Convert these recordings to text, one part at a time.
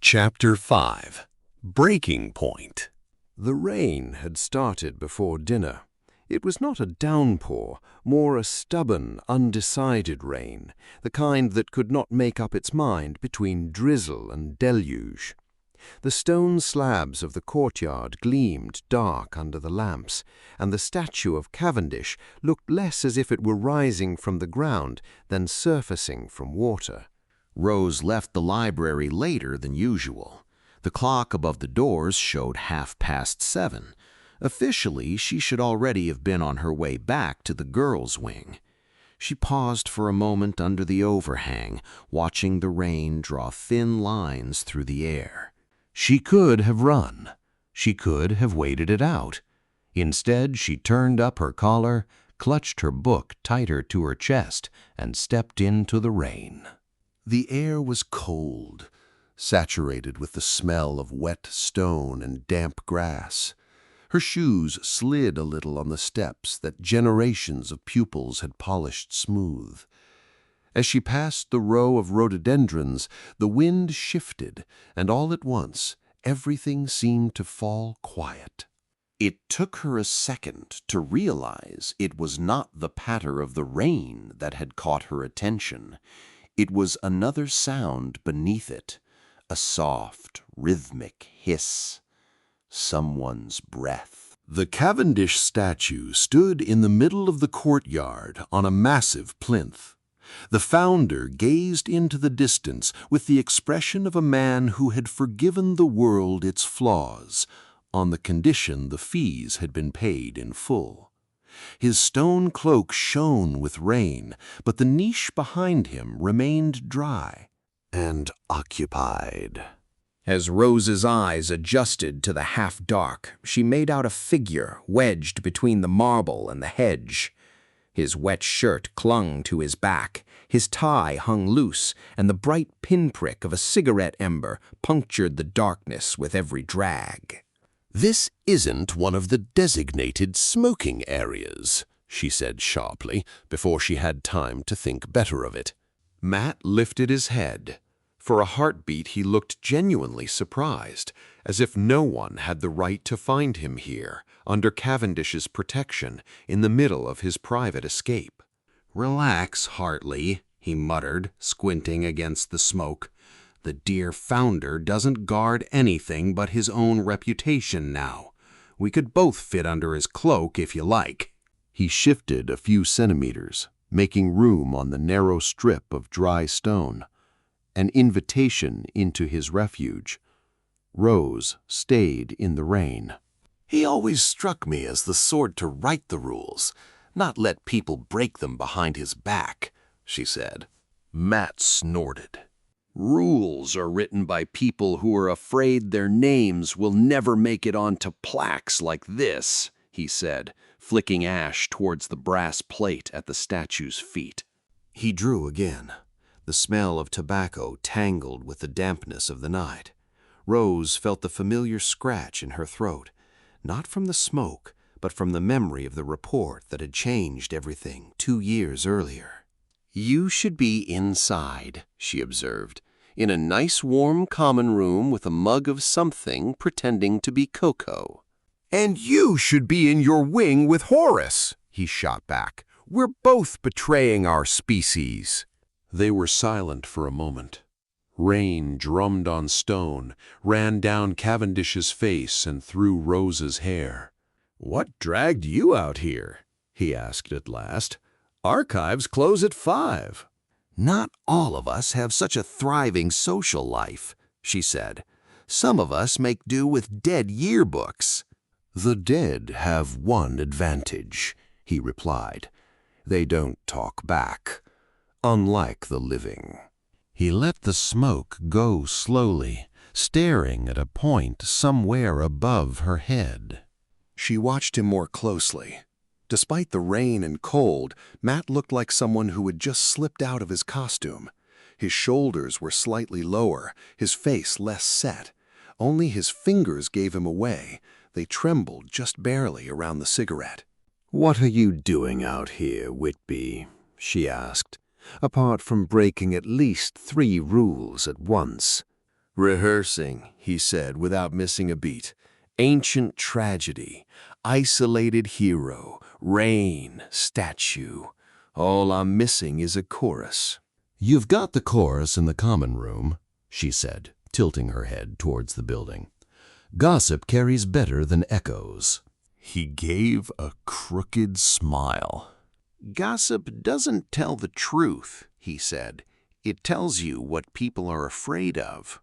Chapter 5. Breaking Point. The rain had started before dinner. It was not a downpour, more a stubborn, undecided rain, the kind that could not make up its mind between drizzle and deluge. The stone slabs of the courtyard gleamed dark under the lamps, and the statue of Cavendish looked less as if it were rising from the ground than surfacing from water. Rose left the library later than usual. The clock above the doors showed 7:30. Officially, she should already have been on her way back to the girls' wing. She paused for a moment under the overhang, watching the rain draw thin lines through the air. She could have run. She could have waited it out. Instead, she turned up her collar, clutched her book tighter to her chest, and stepped into the rain. The air was cold, saturated with the smell of wet stone and damp grass. Her shoes slid a little on the steps that generations of pupils had polished smooth. As she passed the row of rhododendrons, the wind shifted, and all at once everything seemed to fall quiet. It took her a second to realize it was not the patter of the rain that had caught her attention. It was another sound beneath it, a soft, rhythmic hiss. Someone's breath. The Cavendish statue stood in the middle of the courtyard on a massive plinth. The founder gazed into the distance with the expression of a man who had forgiven the world its flaws, on the condition the fees had been paid in full. His stone cloak shone with rain, but the niche behind him remained dry and occupied. As Rose's eyes adjusted to the half-dark, she made out a figure wedged between the marble and the hedge. His wet shirt clung to his back, his tie hung loose, and the bright pinprick of a cigarette ember punctured the darkness with every drag. "This isn't one of the designated smoking areas," she said sharply, before she had time to think better of it. Matt lifted his head. For a heartbeat he looked genuinely surprised, as if no one had the right to find him here, under Cavendish's protection, in the middle of his private escape. "Relax, Hartley," he muttered, squinting against the smoke. "The dear founder doesn't guard anything but his own reputation now. We could both fit under his cloak if you like." He shifted a few centimeters, making room on the narrow strip of dry stone, an invitation into his refuge. Rose stayed in the rain. "He always struck me as the sort to write the rules, not let people break them behind his back," she said. Matt snorted. "Rules are written by people who are afraid their names will never make it onto plaques like this," he said, flicking ash towards the brass plate at the statue's feet. He drew again. The smell of tobacco tangled with the dampness of the night. Rose felt the familiar scratch in her throat, not from the smoke, but from the memory of the report that had changed everything 2 years earlier. "You should be inside," she observed, "in a nice warm common room with a mug of something pretending to be cocoa." "And you should be in your wing with Horace," he shot back. "We're both betraying our species." They were silent for a moment. Rain drummed on stone, ran down Cavendish's face and through Rose's hair. "What dragged you out here?" he asked at last. "Archives close at 5. "Not all of us have such a thriving social life," she said. "Some of us make do with dead yearbooks." "The dead have one advantage," he replied. "They don't talk back, unlike the living." He let the smoke go slowly, staring at a point somewhere above her head. She watched him more closely. Despite the rain and cold, Matt looked like someone who had just slipped out of his costume. His shoulders were slightly lower, his face less set. Only his fingers gave him away. They trembled just barely around the cigarette. "What are you doing out here, Whitby?" she asked, "apart from breaking at least 3 rules at once." Rehearsing, he said without missing a beat. Ancient tragedy, isolated hero, rain, statue. All I'm missing is a chorus. "You've got the chorus in the common room," she said, tilting her head towards the building. "Gossip carries better than echoes." He gave a crooked smile. Gossip doesn't tell the truth, he said. It tells you what people are afraid of.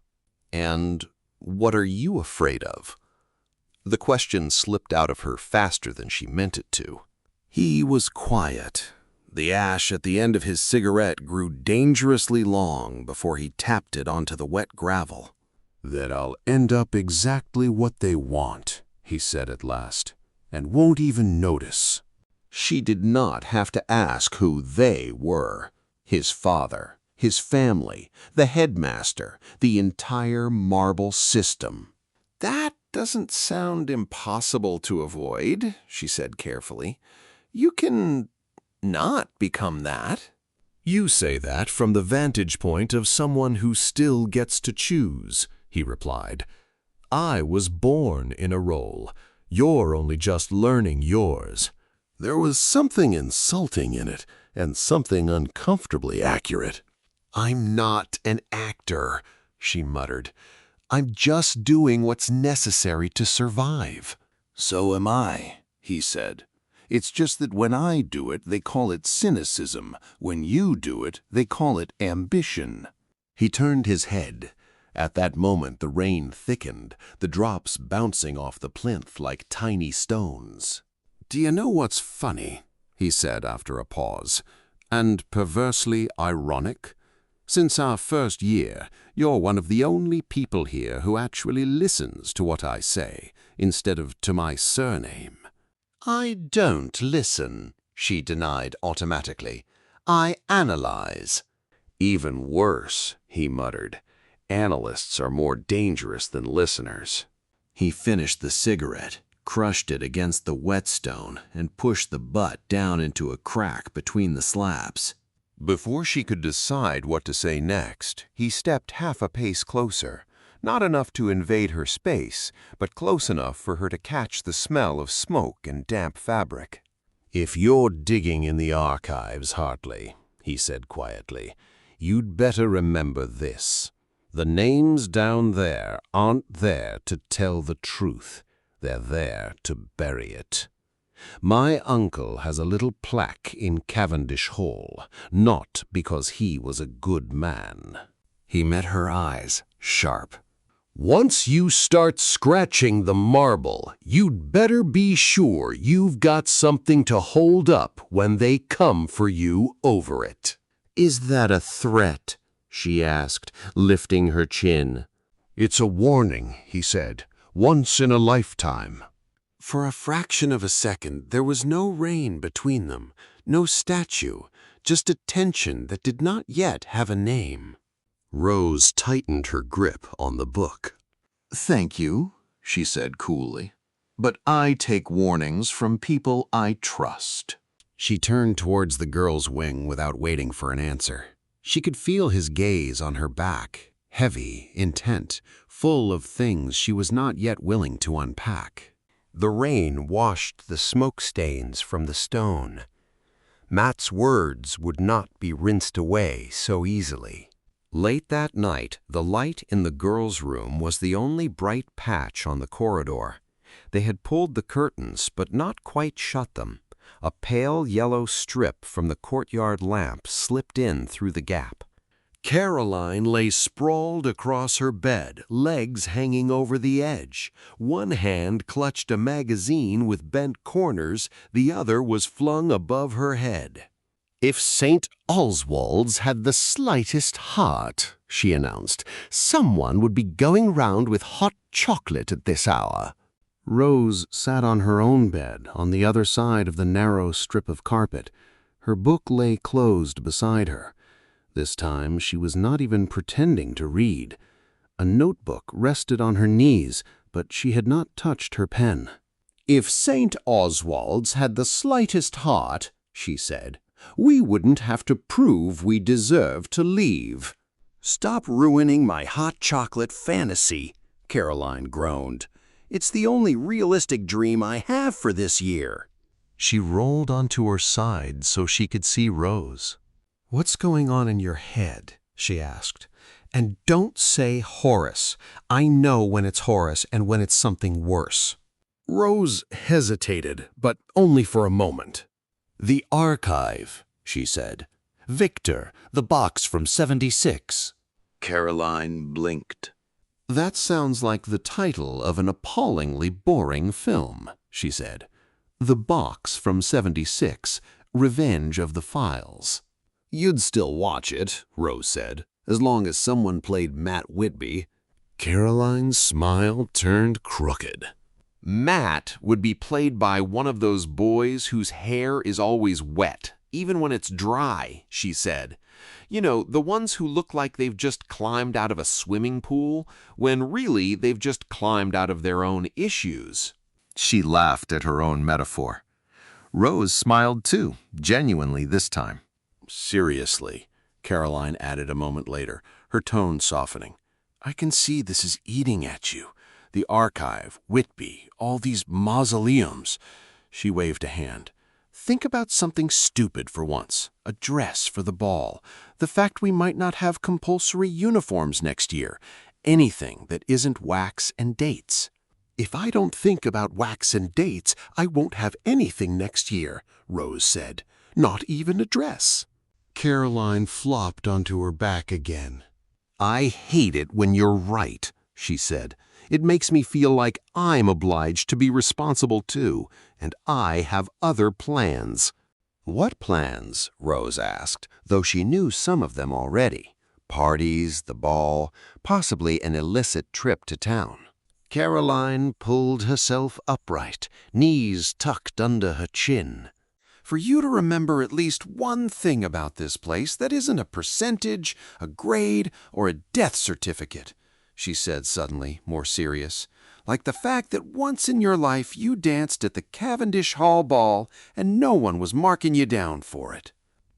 "And what are you afraid of?" The question slipped out of her faster than she meant it to. He was quiet. The ash at the end of his cigarette grew dangerously long before he tapped it onto the wet gravel. "That I'll end up exactly what they want," he said at last, "and won't even notice." She did not have to ask who they were. His father, his family, the headmaster, the entire marble system. "That doesn't sound impossible to avoid," she said carefully. "You can not become that." "You say that from the vantage point of someone who still gets to choose," he replied. "I was born in a role. You're only just learning yours." There was something insulting in it, and something uncomfortably accurate. "I'm not an actor," she muttered. "I'm just doing what's necessary to survive." "So am I," he said. "It's just that when I do it, they call it cynicism. When you do it, they call it ambition." He turned his head. At that moment the rain thickened, the drops bouncing off the plinth like tiny stones. "Do you know what's funny?" he said after a pause, "and perversely ironic? Since our first year, you're one of the only people here who actually listens to what I say, instead of to my surname." "I don't listen," she denied automatically. "I analyze." "Even worse," he muttered. "Analysts are more dangerous than listeners." He finished the cigarette, crushed it against the whetstone, and pushed the butt down into a crack between the slabs. Before she could decide what to say next, he stepped half a pace closer, not enough to invade her space, but close enough for her to catch the smell of smoke and damp fabric. "If you're digging in the archives, Hartley," he said quietly, "you'd better remember this. The names down there aren't there to tell the truth. They're there to bury it. My uncle has a little plaque in Cavendish Hall, not because he was a good man." He met her eyes, sharp. "Once you start scratching the marble, you'd better be sure you've got something to hold up when they come for you over it." "Is that a threat?" she asked, lifting her chin. "It's a warning," he said. "Once in a lifetime." For a fraction of a second, there was no rain between them, no statue, just a tension that did not yet have a name. Rose tightened her grip on the book. "Thank you," she said coolly, "but I take warnings from people I trust." She turned towards the girl's wing without waiting for an answer. She could feel his gaze on her back, heavy, intent, full of things she was not yet willing to unpack. The rain washed the smoke stains from the stone. Matt's words would not be rinsed away so easily. Late that night, the light in the girls' room was the only bright patch on the corridor. They had pulled the curtains, but not quite shut them. A pale yellow strip from the courtyard lamp slipped in through the gap. Caroline lay sprawled across her bed, legs hanging over the edge. One hand clutched a magazine with bent corners, the other was flung above her head. "If St. Oswald's had the slightest heart," she announced, "someone would be going round with hot chocolate at this hour." Rose sat on her own bed on the other side of the narrow strip of carpet. Her book lay closed beside her. This time she was not even pretending to read. A notebook rested on her knees, but she had not touched her pen. "If St. Oswald's had the slightest heart," she said, "we wouldn't have to prove we deserve to leave." "Stop ruining my hot chocolate fantasy," Caroline groaned. "It's the only realistic dream I have for this year." She rolled onto her side so she could see Rose. "What's going on in your head?" she asked. "And don't say Horace. I know when it's Horace and when it's something worse." Rose hesitated, but only for a moment. "The archive," she said. "Victor, the box from 76. Caroline blinked. "That sounds like the title of an appallingly boring film," she said. "The box from 76, Revenge of the Files." "You'd still watch it," Rose said, "as long as someone played Matt Whitby." Caroline's smile turned crooked. Matt would be played by one of those boys whose hair is always wet, even when it's dry, she said. You know, the ones who look like they've just climbed out of a swimming pool, when really they've just climbed out of their own issues. She laughed at her own metaphor. Rose smiled too, genuinely this time. "Seriously," Caroline added a moment later, her tone softening. "I can see this is eating at you. The archive, Whitby, all these mausoleums." She waved a hand. "Think about something stupid for once. A dress for the ball. The fact we might not have compulsory uniforms next year. Anything that isn't wax and dates." "If I don't think about wax and dates, I won't have anything next year," Rose said. "Not even a dress." Caroline flopped onto her back again. "I hate it when you're right," she said. "It makes me feel like I'm obliged to be responsible too, and I have other plans." "What plans?" Rose asked, though she knew some of them already. Parties, the ball, possibly an illicit trip to town. Caroline pulled herself upright, knees tucked under her chin. "For you to remember at least one thing about this place that isn't a percentage, a grade, or a death certificate," she said suddenly, more serious. "Like the fact that once in your life you danced at the Cavendish Hall ball and no one was marking you down for it."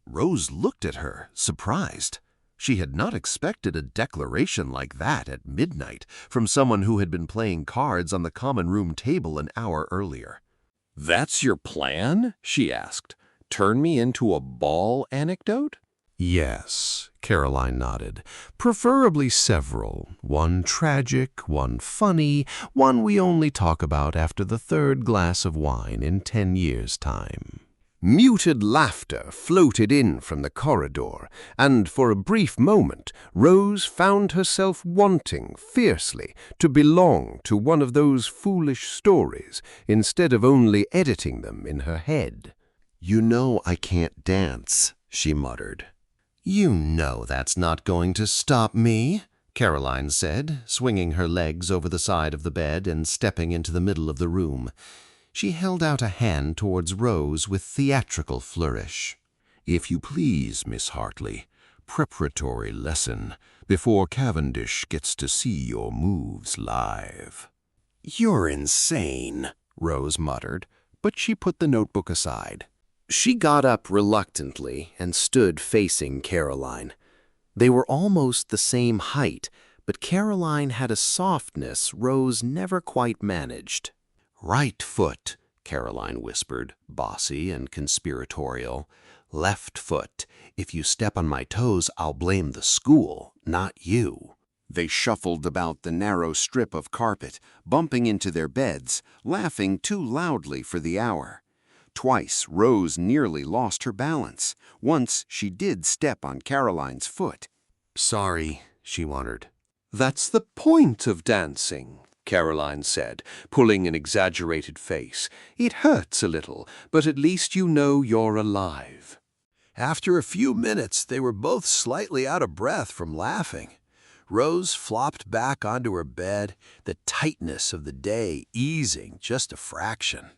Rose looked at her, surprised. She had not expected a declaration like that at midnight from someone who had been playing cards on the common room table an hour earlier. "That's your plan?" she asked. "Turn me into a ball anecdote?" "Yes," Caroline nodded. "Preferably several. One tragic, one funny, one we only talk about after the third glass of wine in 10 years' time." Muted laughter floated in from the corridor, and for a brief moment Rose found herself wanting fiercely to belong to one of those foolish stories instead of only editing them in her head. "You know I can't dance," she muttered. "You know that's not going to stop me," Caroline said, swinging her legs over the side of the bed and stepping into the middle of the room. She held out a hand towards Rose with theatrical flourish. "If you please, Miss Hartley, preparatory lesson before Cavendish gets to see your moves live." "You're insane," Rose muttered, but she put the notebook aside. She got up reluctantly and stood facing Caroline. They were almost the same height, but Caroline had a softness Rose never quite managed. "Right foot," Caroline whispered, bossy and conspiratorial. "Left foot. If you step on my toes, I'll blame the school, not you." They shuffled about the narrow strip of carpet, bumping into their beds, laughing too loudly for the hour. Twice Rose nearly lost her balance. Once she did step on Caroline's foot. "Sorry," she wondered. "That's the point of dancing," Caroline said, pulling an exaggerated face. "It hurts a little, but at least you know you're alive." After a few minutes, they were both slightly out of breath from laughing. Rose flopped back onto her bed, the tightness of the day easing just a fraction.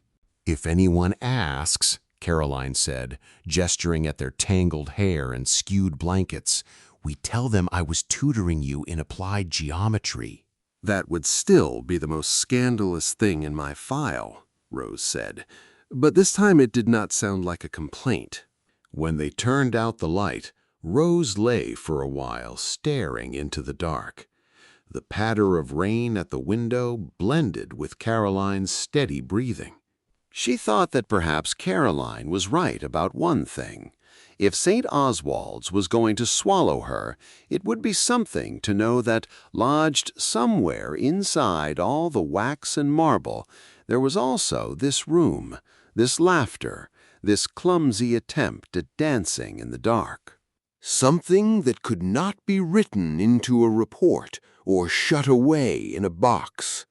"If anyone asks," Caroline said, gesturing at their tangled hair and skewed blankets, "we tell them I was tutoring you in applied geometry." "That would still be the most scandalous thing in my file," Rose said, but this time it did not sound like a complaint. When they turned out the light, Rose lay for a while staring into the dark. The patter of rain at the window blended with Caroline's steady breathing. She thought that perhaps Caroline was right about one thing. If St. Oswald's was going to swallow her, it would be something to know that, lodged somewhere inside all the wax and marble, there was also this room, this laughter, this clumsy attempt at dancing in the dark. Something that could not be written into a report or shut away in a box.